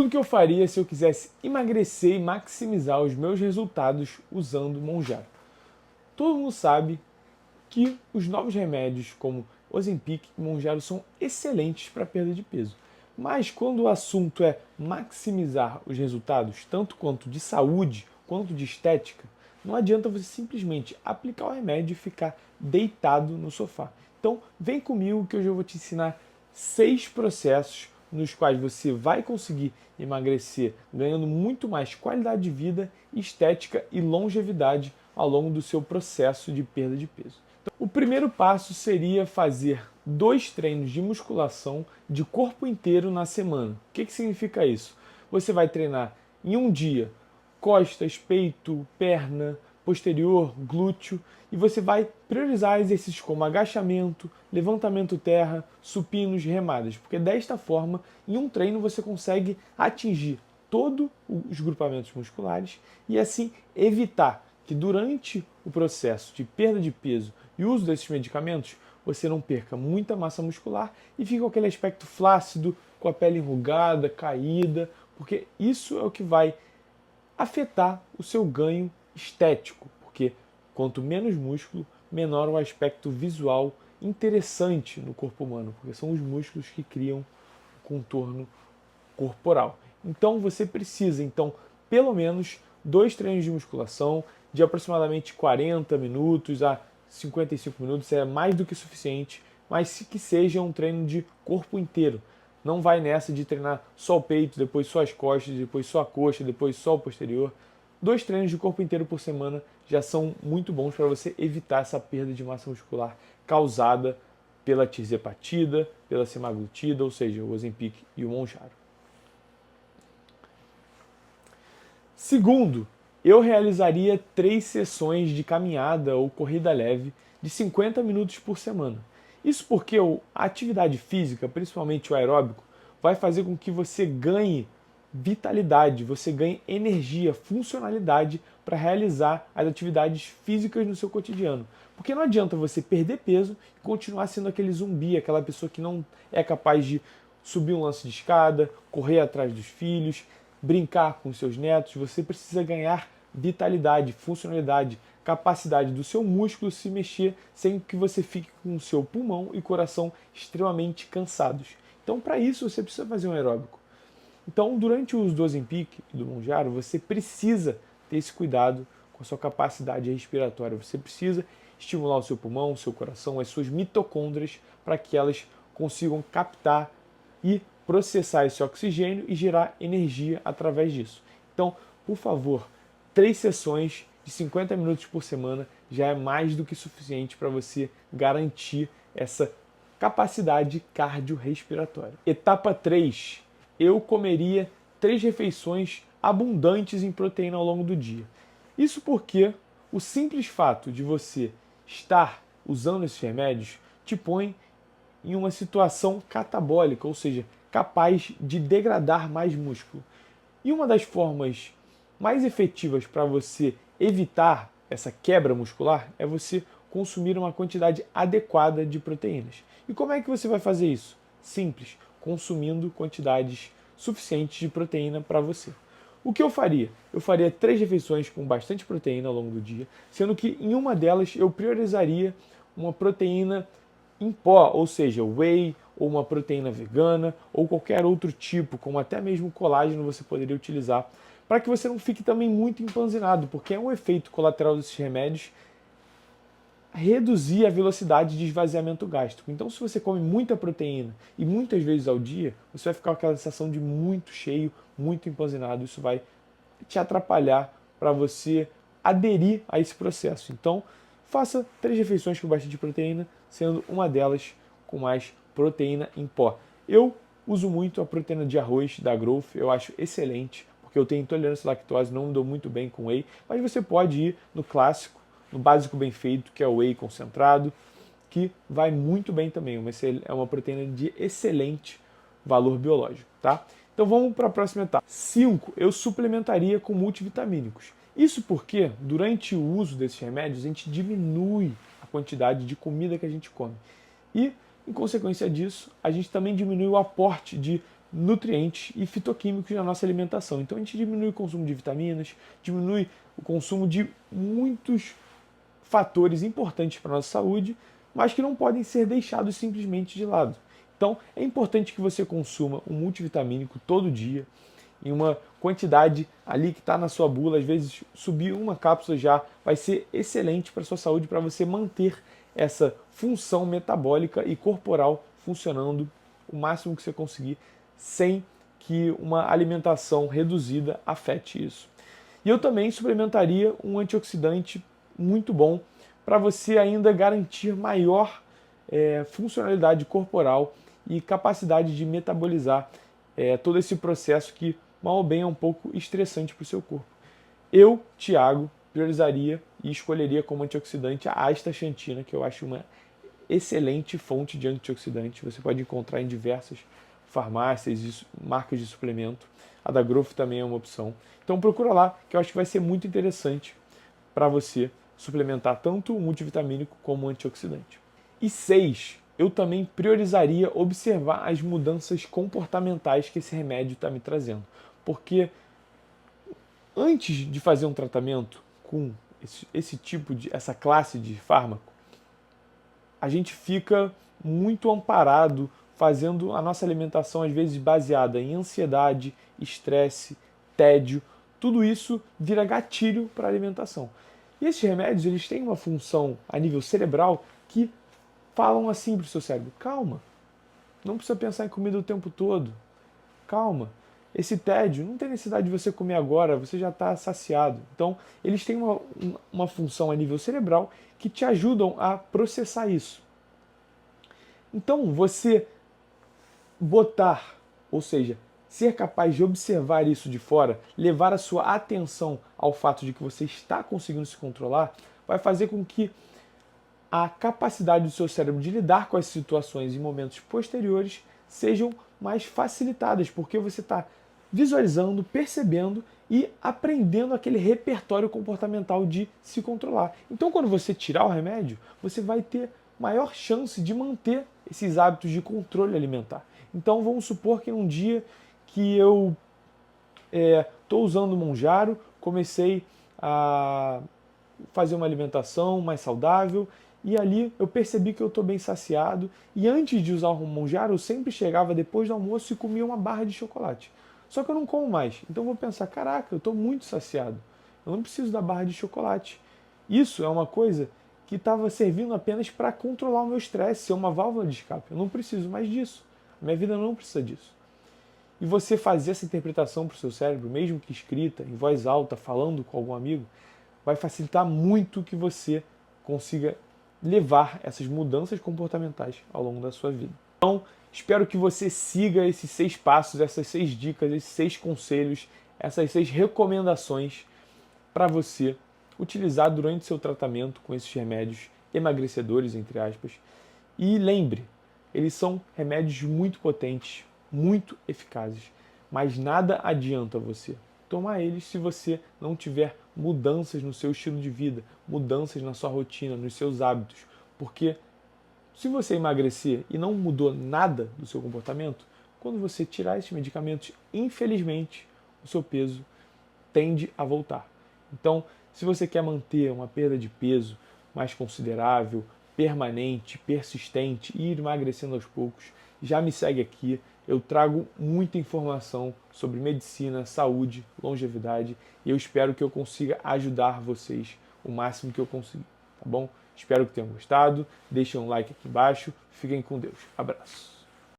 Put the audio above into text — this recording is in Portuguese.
Tudo que eu faria se eu quisesse emagrecer e maximizar os meus resultados usando o Monjaro. Todo mundo sabe que os novos remédios como Ozempic e Monjaro são excelentes para perda de peso. Mas quando o assunto é maximizar os resultados, tanto quanto de saúde quanto de estética, não adianta você simplesmente aplicar o remédio e ficar deitado no sofá. Então, vem comigo que hoje eu vou te ensinar 6 processos nos quais você vai conseguir emagrecer ganhando muito mais qualidade de vida, estética e longevidade ao longo do seu processo de perda de peso. Então, o primeiro passo seria fazer 2 treinos de musculação de corpo inteiro na semana. O que significa isso? Você vai treinar em um dia costas, peito, perna, posterior, glúteo, e você vai priorizar exercícios como agachamento, levantamento terra, supinos, remadas, porque desta forma, em um treino você consegue atingir todos os grupamentos musculares e assim evitar que durante o processo de perda de peso e uso desses medicamentos você não perca muita massa muscular e fique com aquele aspecto flácido, com a pele enrugada, caída, porque isso é o que vai afetar o seu ganho estético, porque quanto menos músculo, menor o aspecto visual interessante no corpo humano, porque são os músculos que criam o contorno corporal. Então você precisa, pelo menos 2 treinos de musculação de aproximadamente 40 minutos a 55 minutos, é mais do que suficiente, mas que seja um treino de corpo inteiro. Não vai nessa de treinar só o peito, depois só as costas, depois só a coxa, depois só o posterior. 2 treinos de corpo inteiro por semana já são muito bons para você evitar essa perda de massa muscular causada pela tirzepatida, pela semaglutida, ou seja, o Ozempic e o Mounjaro. Segundo, eu realizaria 3 sessões de caminhada ou corrida leve de 50 minutos por semana. Isso porque a atividade física, principalmente o aeróbico, vai fazer com que você ganhe vitalidade, você ganhe energia, funcionalidade para realizar as atividades físicas no seu cotidiano. Porque não adianta você perder peso e continuar sendo aquele zumbi, aquela pessoa que não é capaz de subir um lance de escada, correr atrás dos filhos, brincar com seus netos. Você precisa ganhar vitalidade, funcionalidade, capacidade do seu músculo se mexer sem que você fique com o seu pulmão e coração extremamente cansados. Então, para isso, você precisa fazer um aeróbico. Então, durante o uso do Ozempic e do Mounjaro, você precisa ter esse cuidado com a sua capacidade respiratória. Você precisa estimular o seu pulmão, o seu coração, as suas mitocôndrias, para que elas consigam captar e processar esse oxigênio e gerar energia através disso. Então, por favor, 3 sessões de 50 minutos por semana já é mais do que suficiente para você garantir essa capacidade cardiorrespiratória. Etapa 3. Eu comeria 3 refeições abundantes em proteína ao longo do dia. Isso porque o simples fato de você estar usando esses remédios te põe em uma situação catabólica, ou seja, capaz de degradar mais músculo. E uma das formas mais efetivas para você evitar essa quebra muscular é você consumir uma quantidade adequada de proteínas. E como é que você vai fazer isso? Simples, consumindo quantidades suficientes de proteína para você. O que eu faria? Eu faria 3 refeições com bastante proteína ao longo do dia, sendo que em uma delas eu priorizaria uma proteína em pó, ou seja, whey, ou uma proteína vegana, ou qualquer outro tipo, como até mesmo colágeno você poderia utilizar, para que você não fique também muito empanzinado, porque é um efeito colateral desses remédios reduzir a velocidade de esvaziamento gástrico. Então, se você come muita proteína e muitas vezes ao dia, você vai ficar com aquela sensação de muito cheio, muito empanzinado. Isso vai te atrapalhar para você aderir a esse processo. Então, faça 3 refeições com bastante proteína, sendo uma delas com mais proteína em pó. Eu uso muito a proteína de arroz da Growth, eu acho excelente, porque eu tenho intolerância à lactose, não me dou muito bem com whey, mas você pode ir no clássico, no básico bem feito, que é o whey concentrado, que vai muito bem também, é uma proteína de excelente valor biológico, tá? Então vamos para a próxima etapa. 5. Eu suplementaria com multivitamínicos. Isso porque, durante o uso desses remédios, a gente diminui a quantidade de comida que a gente come. E, em consequência disso, a gente também diminui o aporte de nutrientes e fitoquímicos na nossa alimentação. Então a gente diminui o consumo de vitaminas, diminui o consumo de muitos fatores importantes para a nossa saúde, mas que não podem ser deixados simplesmente de lado. Então é importante que você consuma um multivitamínico todo dia, em uma quantidade ali que está na sua bula. Às vezes subir uma cápsula já vai ser excelente para a sua saúde, para você manter essa função metabólica e corporal funcionando o máximo que você conseguir, sem que uma alimentação reduzida afete isso. E eu também suplementaria um antioxidante muito bom para você ainda garantir maior funcionalidade corporal e capacidade de metabolizar todo esse processo que, mal ou bem, é um pouco estressante para o seu corpo. Eu, Thiago, priorizaria e escolheria como antioxidante a astaxantina, que eu acho uma excelente fonte de antioxidante. Você pode encontrar em diversas farmácias e marcas de suplemento. A da Growth também é uma opção. Então procura lá, que eu acho que vai ser muito interessante para você suplementar tanto o multivitamínico como o antioxidante. E 6, eu também priorizaria observar as mudanças comportamentais que esse remédio está me trazendo. Porque antes de fazer um tratamento com essa classe de fármaco, a gente fica muito amparado fazendo a nossa alimentação às vezes baseada em ansiedade, estresse, tédio. Tudo isso vira gatilho para a alimentação. E esses remédios, eles têm uma função a nível cerebral que falam assim para o seu cérebro: calma, não precisa pensar em comida o tempo todo. Calma, esse tédio não tem necessidade de você comer agora, você já está saciado. Então, eles têm uma função a nível cerebral que te ajudam a processar isso. Então, você botar, ou seja, ser capaz de observar isso de fora, levar a sua atenção ao fato de que você está conseguindo se controlar, vai fazer com que a capacidade do seu cérebro de lidar com as situações em momentos posteriores sejam mais facilitadas, porque você está visualizando, percebendo e aprendendo aquele repertório comportamental de se controlar. Então, quando você tirar o remédio, você vai ter maior chance de manter esses hábitos de controle alimentar. Então, vamos supor que um dia que eu estou usando o Monjaro, comecei a fazer uma alimentação mais saudável e ali eu percebi que eu estou bem saciado, e antes de usar o Monjaro eu sempre chegava depois do almoço e comia uma barra de chocolate. Só que eu não como mais, então eu vou pensar: caraca, eu estou muito saciado, eu não preciso da barra de chocolate. Isso é uma coisa que estava servindo apenas para controlar o meu estresse, ser uma válvula de escape. Eu não preciso mais disso, minha vida não precisa disso. E você fazer essa interpretação para o seu cérebro, mesmo que escrita, em voz alta, falando com algum amigo, vai facilitar muito que você consiga levar essas mudanças comportamentais ao longo da sua vida. Então, espero que você siga esses 6 passos, essas 6 dicas, esses 6 conselhos, essas 6 recomendações para você utilizar durante seu tratamento com esses remédios emagrecedores, entre aspas. E lembre, eles são remédios muito potentes, muito eficazes, mas nada adianta você tomar eles se você não tiver mudanças no seu estilo de vida, mudanças na sua rotina, nos seus hábitos. Porque se você emagrecer e não mudou nada do seu comportamento, quando você tirar esses medicamentos, infelizmente, o seu peso tende a voltar. Então, se você quer manter uma perda de peso mais considerável, permanente, persistente e ir emagrecendo aos poucos, já me segue aqui. Eu trago muita informação sobre medicina, saúde, longevidade, e eu espero que eu consiga ajudar vocês o máximo que eu conseguir, tá bom? Espero que tenham gostado. Deixem um like aqui embaixo. Fiquem com Deus. Abraço.